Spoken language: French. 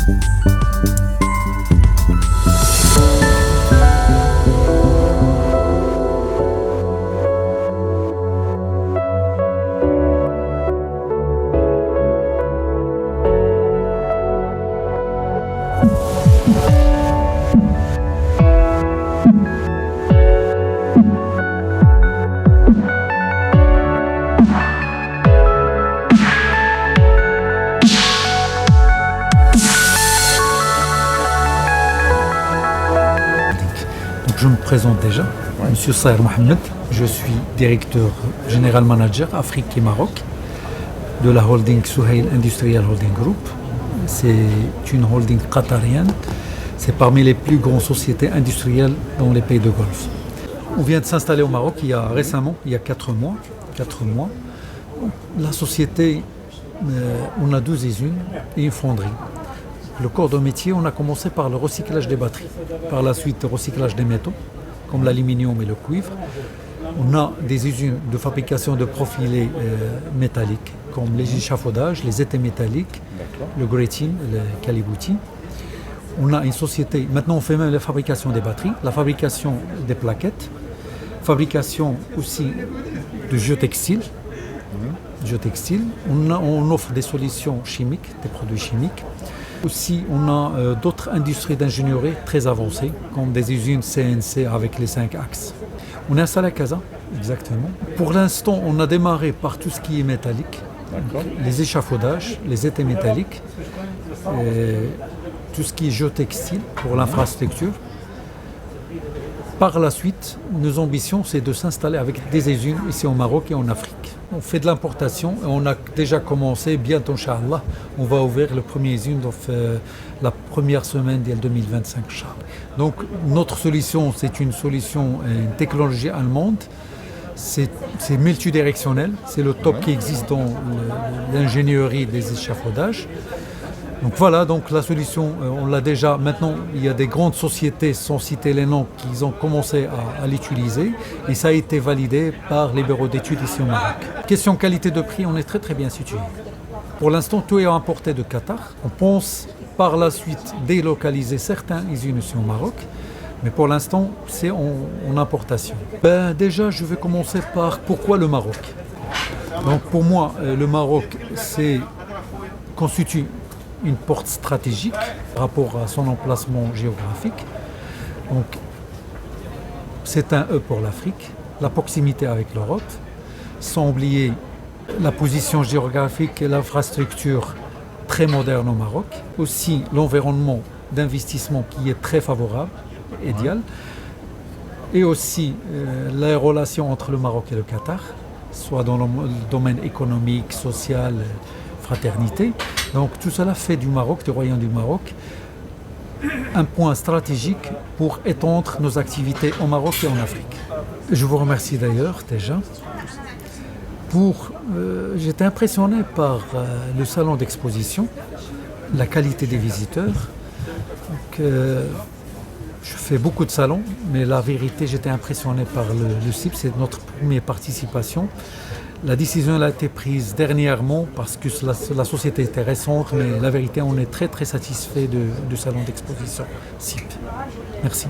Je me présente déjà, Monsieur Saher Mohamed, je suis directeur général manager Afrique et Maroc de la holding Souhail Industrial Holding Group. C'est une holding qatarienne, c'est parmi les plus grandes sociétés industrielles dans les pays de Golfe. On vient de s'installer au Maroc il y a 4 mois. La société, on a 2 usines et une fonderie. Le corps de métier, on a commencé par le recyclage des batteries. Par la suite, le recyclage des métaux, comme l'aluminium et le cuivre. On a des usines de fabrication de profilés métalliques, comme les échafaudages, les étais métalliques, le grating, le calibouti. On a une société, maintenant on fait même la fabrication des batteries, la fabrication des plaquettes, fabrication aussi de géotextiles. On offre des solutions chimiques, des produits chimiques. Aussi, on a d'autres industries d'ingénierie très avancées, comme des usines CNC avec les 5 axes. On est installé à Casa, exactement. Pour l'instant, on a démarré par tout ce qui est métallique, les échafaudages, les étais métalliques, tout ce qui est géotextile pour l'infrastructure. Par la suite, nos ambitions, c'est de s'installer avec des usines ici au Maroc et en Afrique. On fait de l'importation et on a déjà commencé, bientôt, Inch'Allah, on va ouvrir le premier usine la première semaine de 2025. Donc, notre solution, c'est une solution, une technologie allemande. C'est multidirectionnel, c'est le top qui existe dans l'ingénierie des échafaudages. Donc voilà, donc la solution, on l'a déjà. Maintenant, il y a des grandes sociétés, sans citer les noms, qui ont commencé à l'utiliser et ça a été validé par les bureaux d'études ici au Maroc. Question qualité de prix, on est très bien situé. Pour l'instant, tout est importé de Qatar. On pense par la suite délocaliser certaines usines ici au Maroc, mais pour l'instant, c'est en importation. Déjà, je vais commencer par pourquoi le Maroc. Donc pour moi, le Maroc constitue une porte stratégique par rapport à son emplacement géographique. Donc, c'est un E pour l'Afrique, la proximité avec l'Europe, sans oublier la position géographique et l'infrastructure très moderne au Maroc, aussi l'environnement d'investissement qui est très favorable, idéal, et aussi les relations entre le Maroc et le Qatar, soit dans le domaine économique, social, fraternité. Donc tout cela fait du Royaume du Maroc, un point stratégique pour étendre nos activités au Maroc et en Afrique. Je vous remercie d'ailleurs déjà. J'étais impressionné par le salon d'exposition, la qualité des visiteurs. Donc, je fais beaucoup de salons, mais la vérité, j'étais impressionné par le CIP, c'est notre première participation. La décision a été prise dernièrement parce que la société était récente, mais la vérité, on est très satisfait du salon d'exposition CIP. Merci.